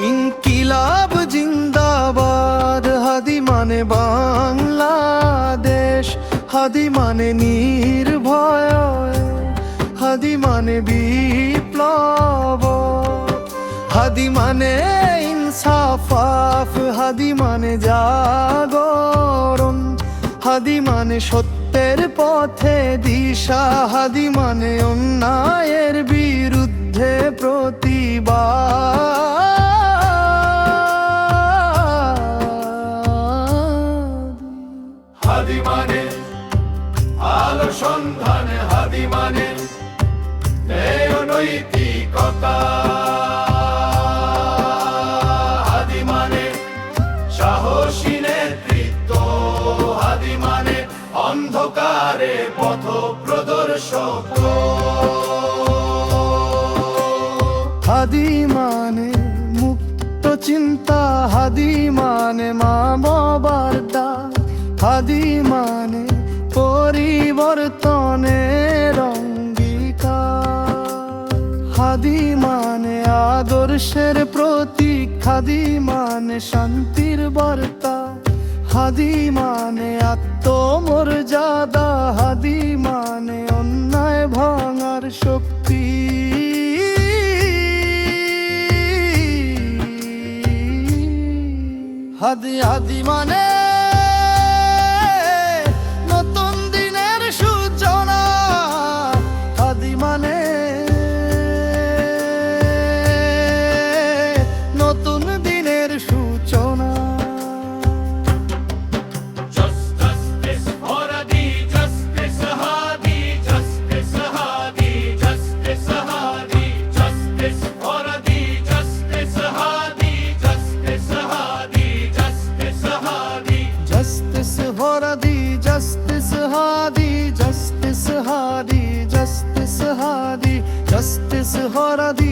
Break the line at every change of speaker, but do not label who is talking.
ইনকিলাব জিন্দাবাদ, হাদি মানে বাংলাদেশ, হাদি মানে নির্ভয়, হাদি মানে বিপ্লব, হাদি মানে ইনসাফ, হাদি মানে জাগরণ, হাদি মানে সত্যের পথে দিশা, হাদি মানে অন্যায়ের বিরুদ্ধে প্রতিবাদ।
হাদি মানে আলো সন্ধানে, হাদি মানে ন্যায় ও নৈতিকতা, হাদি মানে সাহসী নেতৃত্ব, হাদি মানে অন্ধকারে পথ প্রদর্শক।
হাদি মানে মুক্ত চিন্তা, হাদি মানে মা বাবার ডাক, হাদি মানে পরিবর্তনের অঙ্গীকার, হাদি মানে আদর্শের প্রতীক, হাদি মানে শান্তির বার্তা, হাদি মানে আত্মমর্যাদা, হাদি মানে অন্যায় ভাঙার শক্তি। হাদি হাদি মানে নতুন দিনের সূচনা, হাদি মানে নতুন দিনের সূচনা।
Justice for Hadi, justice Hadi, justice Hadi, justice Hadi, justice for Hadi, justice Hadi, justice Hadi, justice Hadi,
Justice for Hadi, justice Hadi, justice Hadi, justice Hadi, justice for Hadi.